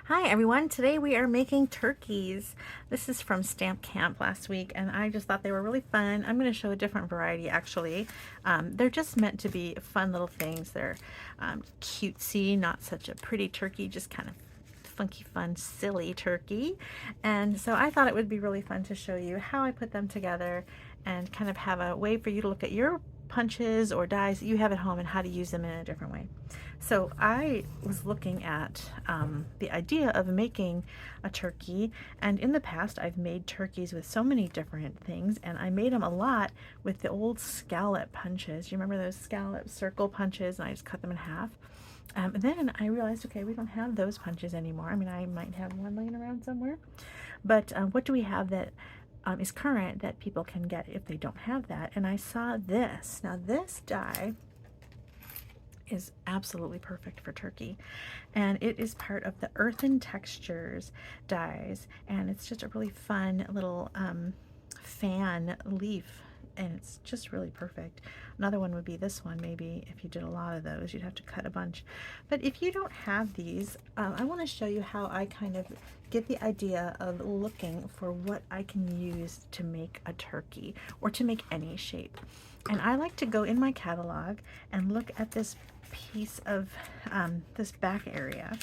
Hi everyone, today we are making turkeys. This is from Stamp Camp last week and I just thought they were really fun. I'm going to show a different variety actually. They're just meant to be fun little things. They're cutesy, not such a pretty turkey, just kind of funky, fun, silly turkey. And so I thought it would be really fun to show you how I put them together and kind of have a way for you to look at your punches or dies that you have at home and how to use them in a different way. So I was looking at the idea of making a turkey, and in the past I've made turkeys with so many different things, and I made them a lot with the old scallop punches. You remember those scallop circle punches? And I just cut them in half. And then I realized, okay, we don't have those punches anymore. I mean, I might have one laying around somewhere, but what do we have that is current that people can get if they don't have that? And I saw this. Now this die is absolutely perfect for turkey, and it is part of the Earthen Textures dies, and it's just a really fun little fan leaf, and it's just really perfect. Another one would be this one. Maybe if you did a lot of those you'd have to cut a bunch, but if you don't have these, I want to show you how I kind of get the idea of looking for what I can use to make a turkey or to make any shape. And I like to go in my catalog and look at this piece of this back area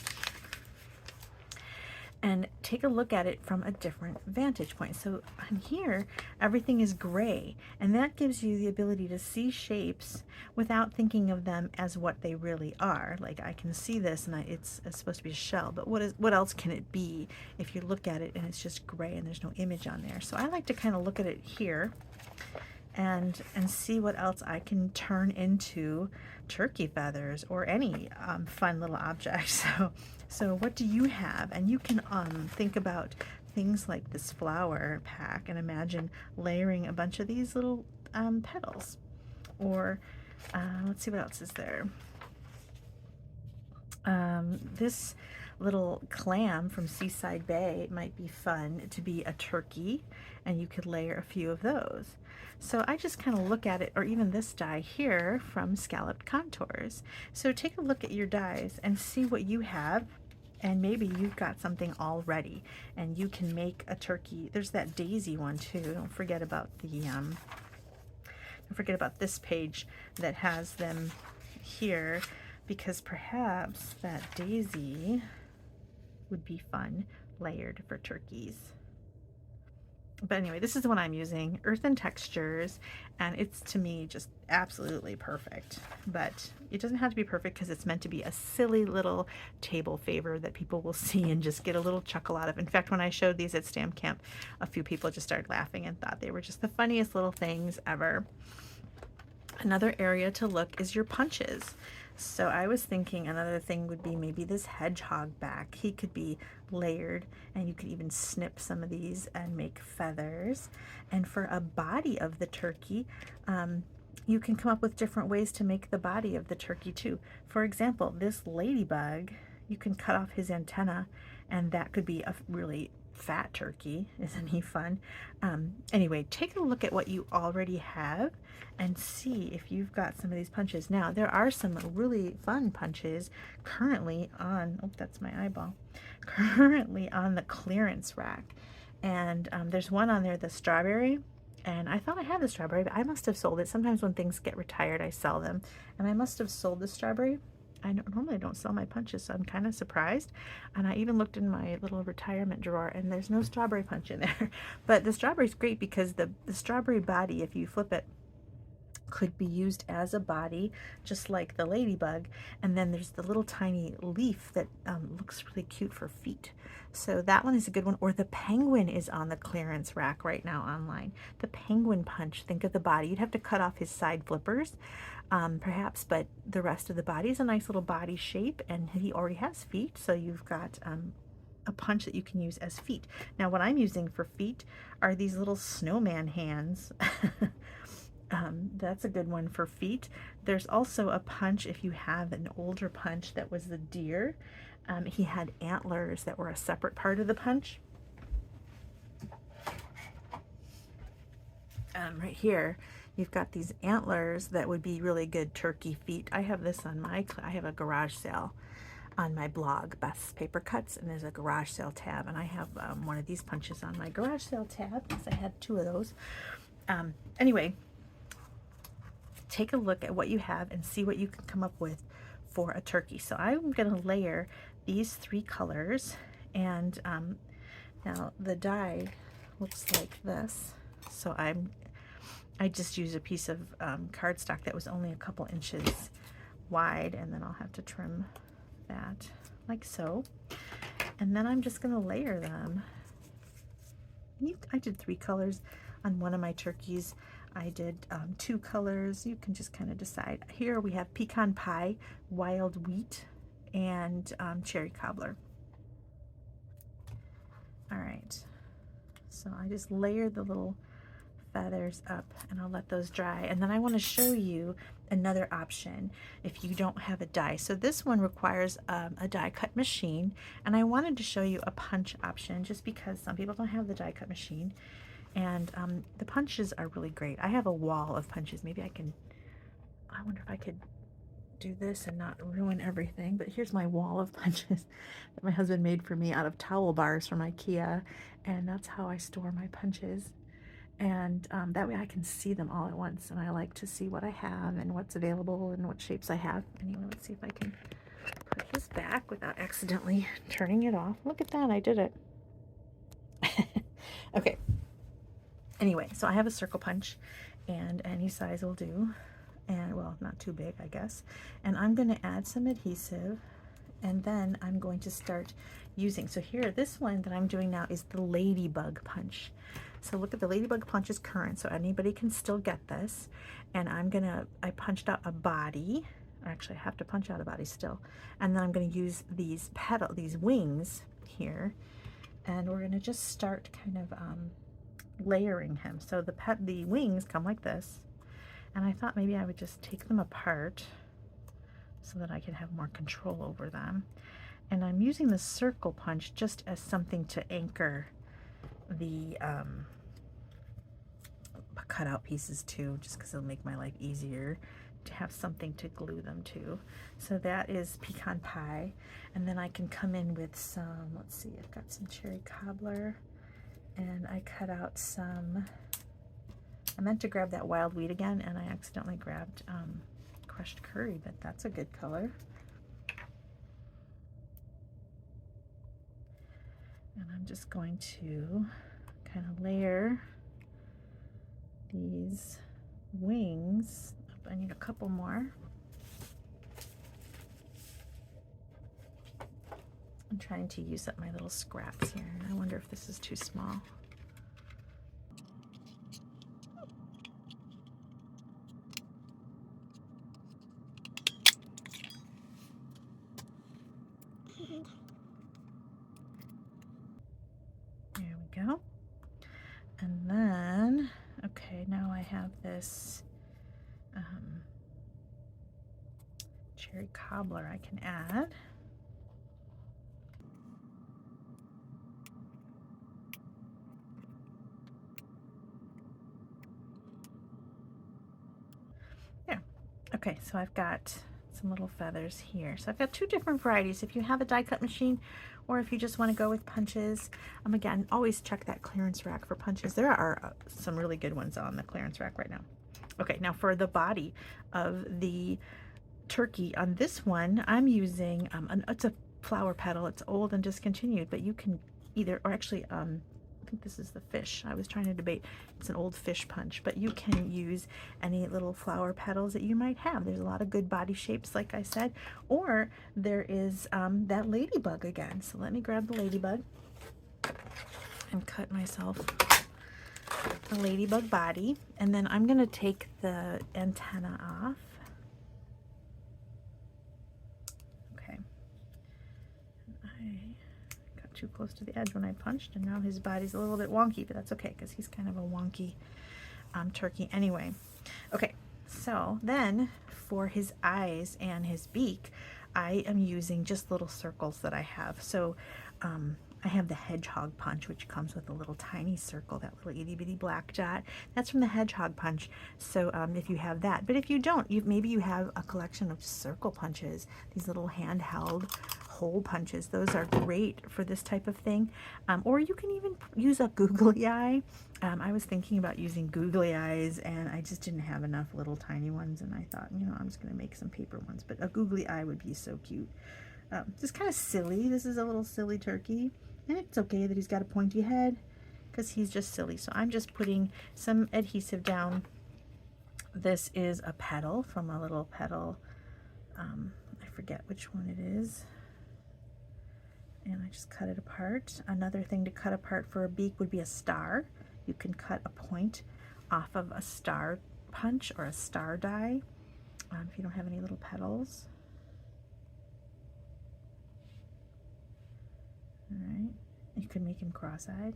and take a look at it from a different vantage point. So on here, everything is gray, and that gives you the ability to see shapes without thinking of them as what they really are. Like I can see this and it's supposed to be a shell, but what else can it be if you look at it and it's just gray and there's no image on there? So I like to kind of look at it here and see what else I can turn into turkey feathers or any fun little object. So what do you have? And you can think about things like this flower pack and imagine layering a bunch of these little petals. Or let's see, what else is there? This little clam from Seaside Bay might be fun to be a turkey, and you could layer a few of those. So I just kind of look at it, or even this die here from Scalloped Contours. So take a look at your dies and see what you have, and maybe you've got something already and you can make a turkey. There's that daisy one too. Don't forget about this page that has them here, because perhaps that daisy would be fun layered for turkeys. But anyway, this is the one I'm using, Earthen Textures, and it's, to me, just absolutely perfect. But it doesn't have to be perfect because it's meant to be a silly little table favor that people will see and just get a little chuckle out of. In fact, when I showed these at Stamp Camp, a few people just started laughing and thought they were just the funniest little things ever. Another area to look is your punches. So I was thinking another thing would be maybe this hedgehog back. He could be layered, and you could even snip some of these and make feathers. And for a body of the turkey, you can come up with different ways to make the body of the turkey too. For example, this ladybug, you can cut off his antenna, and that could be a really fat turkey. Isn't he fun? Anyway, take a look at what you already have and see if you've got some of these punches. Now, there are some really fun punches currently on, oh, that's my eyeball, currently on the clearance rack. And there's one on there, the strawberry, and I thought I had the strawberry, but I must have sold it. Sometimes when things get retired, I sell them, and I must have sold the strawberry. I normally don't sell my punches, so I'm kind of surprised. And I even looked in my little retirement drawer, and there's no strawberry punch in there. But the strawberry's great because the strawberry body, if you flip it, could be used as a body, just like the ladybug. And then there's the little tiny leaf that looks really cute for feet. So that one is a good one. Or the penguin is on the clearance rack right now online. The penguin punch, think of the body. You'd have to cut off his side flippers, perhaps, but the rest of the body is a nice little body shape, and he already has feet, so you've got a punch that you can use as feet. Now what I'm using for feet are these little snowman hands. That's a good one for feet. There's also a punch, if you have an older punch that was the deer. He had antlers that were a separate part of the punch. Right here, you've got these antlers that would be really good turkey feet. I have this on I have a garage sale on my blog, Beth's Paper Cuts, and there's a garage sale tab, and I have one of these punches on my garage sale tab because I had 2 of those. Anyway, take a look at what you have and see what you can come up with for a turkey. So I'm going to layer these 3 colors, and now the die looks like this. So I just used a piece of cardstock that was only a couple inches wide, and then I'll have to trim that like so. And then I'm just going to layer them. I did 3 colors on one of my turkeys. I did 2 colors. You can just kind of decide. Here we have pecan pie, wild wheat, and cherry cobbler. All right, so I just layered the little feathers up, and I'll let those dry. And then I want to show you another option if you don't have a die. So this one requires a die cut machine, and I wanted to show you a punch option just because some people don't have the die cut machine. And the punches are really great. I have a wall of punches. Maybe I wonder if I could do this and not ruin everything. But here's my wall of punches that my husband made for me out of towel bars from IKEA. And that's how I store my punches. And that way I can see them all at once. And I like to see what I have and what's available and what shapes I have. Anyway, let's see if I can put his back without accidentally turning it off. Look at that, I did it. Okay. Anyway, so I have a circle punch, and any size will do, and well, not too big, I guess. And I'm going to add some adhesive, and then I'm going to start using. So here, this one that I'm doing now is the ladybug punch. So look at the ladybug punch is current, so anybody can still get this. And I punched out a body. Actually, I have to punch out a body still. And then I'm going to use these wings here, and we're going to just start kind of layering him. So the wings come like this, and I thought maybe I would just take them apart so that I can have more control over them. And I'm using the circle punch just as something to anchor the cutout pieces to, just because it'll make my life easier to have something to glue them to. So that is pecan pie, and then I can come in with some, let's see, I've got some cherry cobbler. And I cut out some, I meant to grab that wild wheat again, and I accidentally grabbed crushed curry, but that's a good color. And I'm just going to kind of layer these wings. I need a couple more. I'm trying to use up my little scraps here. I wonder if this is too small. There we go. And then, okay, now I have this cherry cobbler I can add. Okay, so I've got some little feathers here. So I've got 2 different varieties. If you have a die cut machine, or if you just want to go with punches, again, always check that clearance rack for punches. There are some really good ones on the clearance rack right now. Okay, now for the body of the turkey, on this one, I'm using, it's a flower petal. It's old and discontinued, but you can either, or actually, I think this is the fish. I was trying to debate. It's an old fish punch, but you can use any little flower petals that you might have. There's a lot of good body shapes, like I said, or there is that ladybug again. So let me grab the ladybug and cut myself a ladybug body, and then I'm going to take the antenna off. Okay. Too close to the edge when I punched, and now his body's a little bit wonky, but that's okay because he's kind of a wonky turkey anyway. Okay, so then for his eyes and his beak, I am using just little circles that I have. So I have the hedgehog punch, which comes with a little tiny circle, that little itty bitty black dot. That's from the hedgehog punch. So if you have that, but if you don't, maybe you have a collection of circle punches, these little handheld hole punches. Those are great for this type of thing. Or you can even use a googly eye. I was thinking about using googly eyes, and I just didn't have enough little tiny ones, and I thought, you know, I'm just going to make some paper ones. But a googly eye would be so cute. Just kind of silly. This is a little silly turkey, and it's okay that he's got a pointy head because he's just silly. So I'm just putting some adhesive down. This is a petal from a little petal. I forget which one it is. And I just cut it apart. Another thing to cut apart for a beak would be a star. You can cut a point off of a star punch or a star die if you don't have any little petals. All right, you could make him cross-eyed.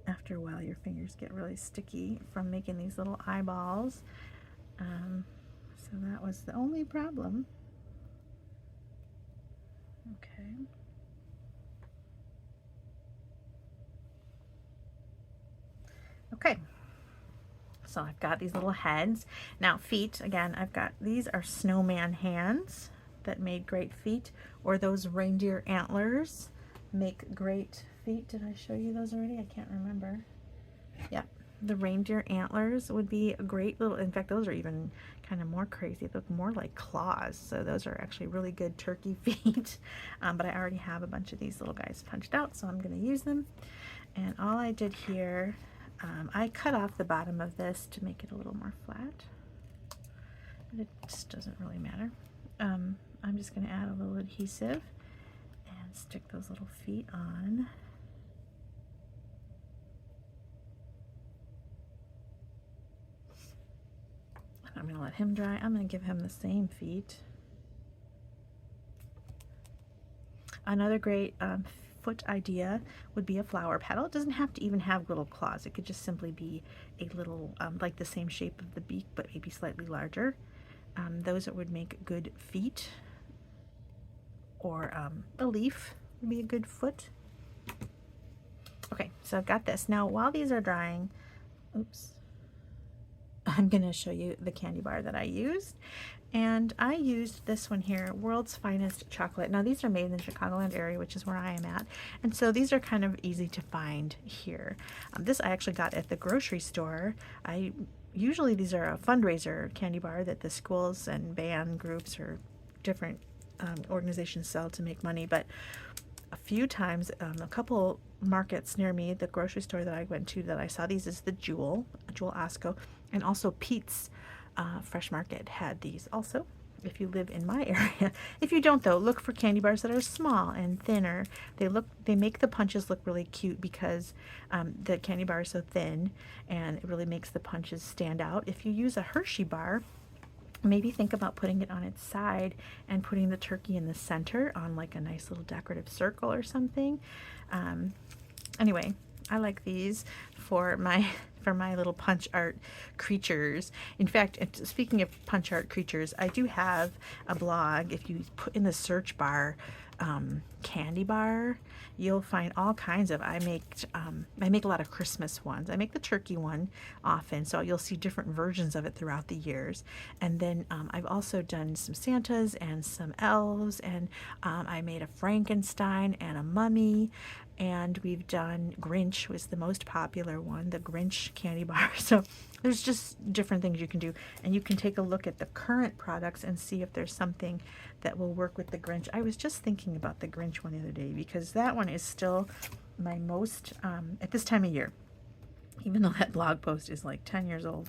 After a while, your fingers get really sticky from making these little eyeballs. So that was the only problem. Okay. Okay. So I've got these little heads. Now feet, again, I've got, these are snowman hands that made great feet, or those reindeer antlers make great feet. Did I show you those already? I can't remember. Yeah, the reindeer antlers would be a great little, in fact, those are even kind of more crazy. They look more like claws. So those are actually really good turkey feet. But I already have a bunch of these little guys punched out, so I'm going to use them. And all I did here, I cut off the bottom of this to make it a little more flat. But it just doesn't really matter. I'm just going to add a little adhesive and stick those little feet on. I'm going to let him dry. I'm going to give him the same feet. Another great foot idea would be a flower petal. It doesn't have to even have little claws. It could just simply be a little, like the same shape of the beak, but maybe slightly larger. Those that would make good feet. Or a leaf would be a good foot. Okay, so I've got this. Now, while these are drying, oops, I'm going to show you the candy bar that I used. And I used this one here, World's Finest Chocolate. Now, these are made in the Chicagoland area, which is where I am at. And so these are kind of easy to find here. This I actually got at the grocery store. Usually these are a fundraiser candy bar that the schools and band groups or different organizations sell to make money. But a few times, a couple markets near me, the grocery store that I went to that I saw these is the Jewel Osco, and also Pete's Fresh Market had these also, if you live in my area. If you don't though, look for candy bars that are small and thinner. They make the punches look really cute because the candy bar is so thin, and it really makes the punches stand out. If you use a Hershey bar, maybe think about putting it on its side and putting the turkey in the center on like a nice little decorative circle or something. Anyway, I like these for my little punch art creatures. In fact, speaking of punch art creatures, I do have a blog. If you put in the search bar candy bar, you'll find all kinds of, I make a lot of Christmas ones. I make the turkey one often, so you'll see different versions of it throughout the years. And then I've also done some Santas and some elves, and I made a Frankenstein and a mummy, and we've done Grinch was the most popular one, the Grinch candy bar. So there's just different things you can do, and you can take a look at the current products and see if there's something that will work with the Grinch. I was just thinking about the Grinch one the other day because that one is still my most, at this time of year, even though that blog post is like 10 years old,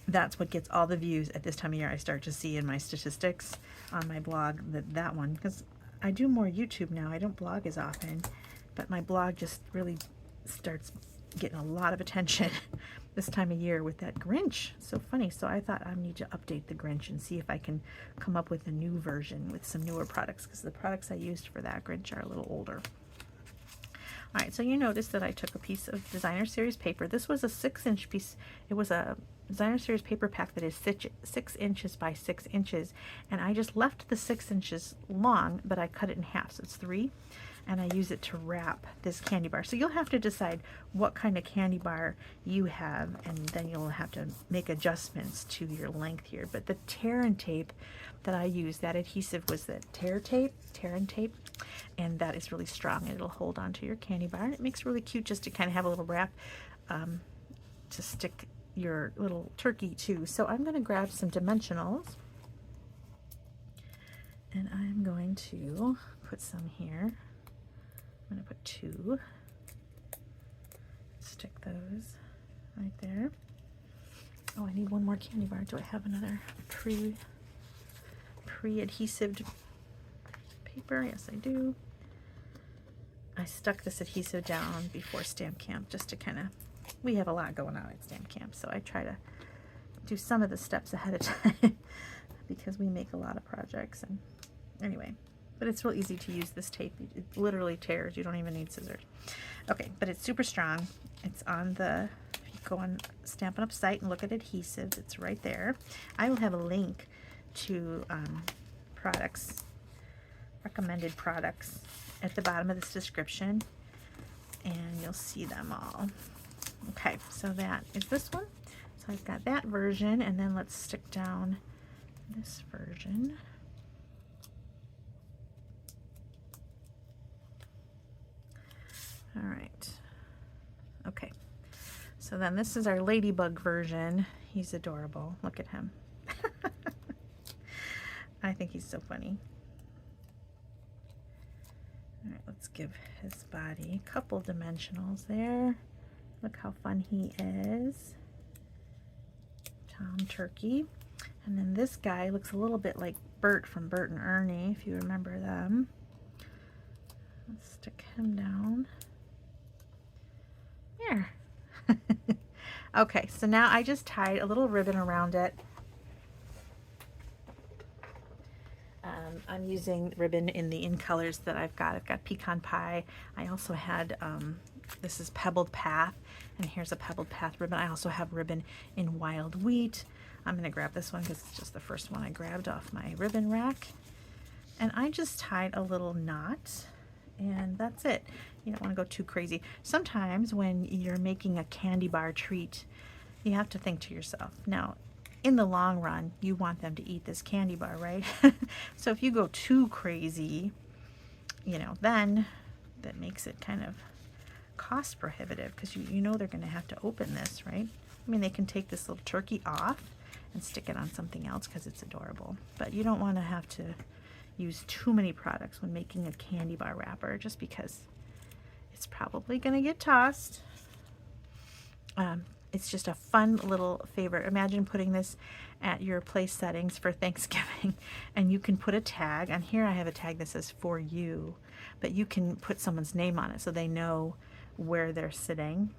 that's what gets all the views at this time of year. I start to see in my statistics on my blog that one, because I do more YouTube now. I don't blog as often, but my blog just really starts getting a lot of attention this time of year with that Grinch. So funny. So I thought I need to update the Grinch and see if I can come up with a new version with some newer products, because the products I used for that Grinch are a little older. All right, so you notice that I took a piece of Designer Series paper. This was a 6-inch piece. It was a Designer Series paper pack that is 6 inches by 6 inches, and I just left the 6 inches long, but I cut it in half, so it's 3. and I use it to wrap this candy bar. So you'll have to decide what kind of candy bar you have, and then you'll have to make adjustments to your length here. But the tear and tape that I use, that adhesive was the tear and tape, and that is really strong, and it'll hold onto your candy bar. It makes it really cute just to kind of have a little wrap to stick your little turkey to. So I'm going to grab some dimensionals, and I'm going to put some here. I'm going to put 2, stick those right there. Oh, I need one more candy bar. Do I have another pre-adhesive paper? Yes, I do. I stuck this adhesive down before Stamp Camp just to kind of, we have a lot going on at Stamp Camp, so I try to do some of the steps ahead of time because we make a lot of projects. And anyway, but it's real easy to use this tape. It literally tears. You don't even need scissors. Okay, but it's super strong. It's on the, if you go on Stampin' Up site and look at adhesives, it's right there. I will have a link to products, recommended products at the bottom of this description, and you'll see them all. Okay, so that is this one. So I've got that version, and then let's stick down this version. All right. Okay. So then this is our ladybug version. He's adorable. Look at him. I think he's so funny. All right, let's give his body a couple dimensionals there. Look how fun he is. Tom Turkey. And then this guy looks a little bit like Bert from Bert and Ernie, if you remember them. Let's stick him down. There. Okay, so now I just tied a little ribbon around it. I'm using ribbon in the in colors that I've got. I've got Pecan Pie. I also had, this is Pebbled Path, and here's a Pebbled Path ribbon. I also have ribbon in Wild Wheat. I'm going to grab this one because it's just the first one I grabbed off my ribbon rack. And I just tied a little knot, and that's it. You don't want to go too crazy. Sometimes when you're making a candy bar treat, you have to think to yourself, now, in the long run, you want them to eat this candy bar, right? So if you go too crazy, you know, then that makes it kind of cost prohibitive, because you know they're going to have to open this, right? I mean, they can take this little turkey off and stick it on something else because it's adorable, but you don't want to have to use too many products when making a candy bar wrapper, just because it's probably going to get tossed. It's just a fun little favorite. Imagine putting this at your place settings for Thanksgiving, and you can put a tag. On here I have a tag that says "for you," but you can put someone's name on it so they know where they're sitting.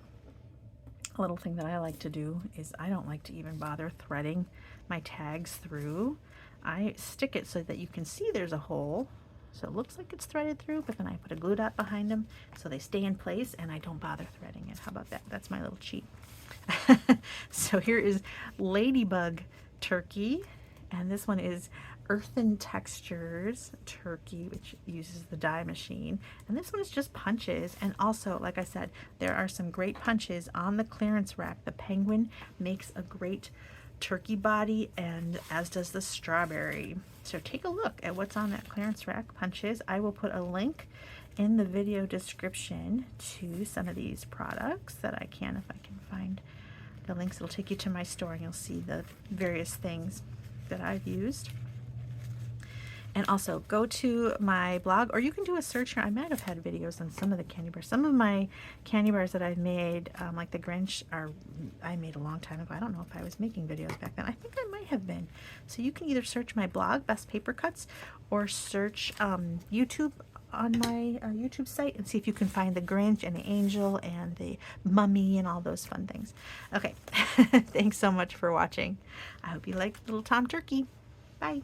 A little thing that I like to do is I don't like to even bother threading my tags through. I stick it so that you can see there's a hole, so it looks like it's threaded through, but then I put a glue dot behind them so they stay in place and I don't bother threading it. How about that? That's my little cheat. So here is Ladybug Turkey, and this one is Earthen Textures Turkey, which uses the die machine, and this one is just punches. And also, like I said, there are some great punches on the clearance rack. The penguin makes a great turkey body, and as does the strawberry. So take a look at what's on that clearance rack punches. I will put a link in the video description to some of these products that I can, if I can find the links. It'll take you to my store and you'll see the various things that I've used. And also go to my blog, or you can do a search here. I might have had videos on some of the candy bars. Some of my candy bars that I've made, like the Grinch, I made a long time ago. I don't know if I was making videos back then. I think I might have been. So you can either search my blog, Best Paper Cuts, or search YouTube on my YouTube site and see if you can find the Grinch and the Angel and the Mummy and all those fun things. Okay, thanks so much for watching. I hope you liked Little Tom Turkey. Bye.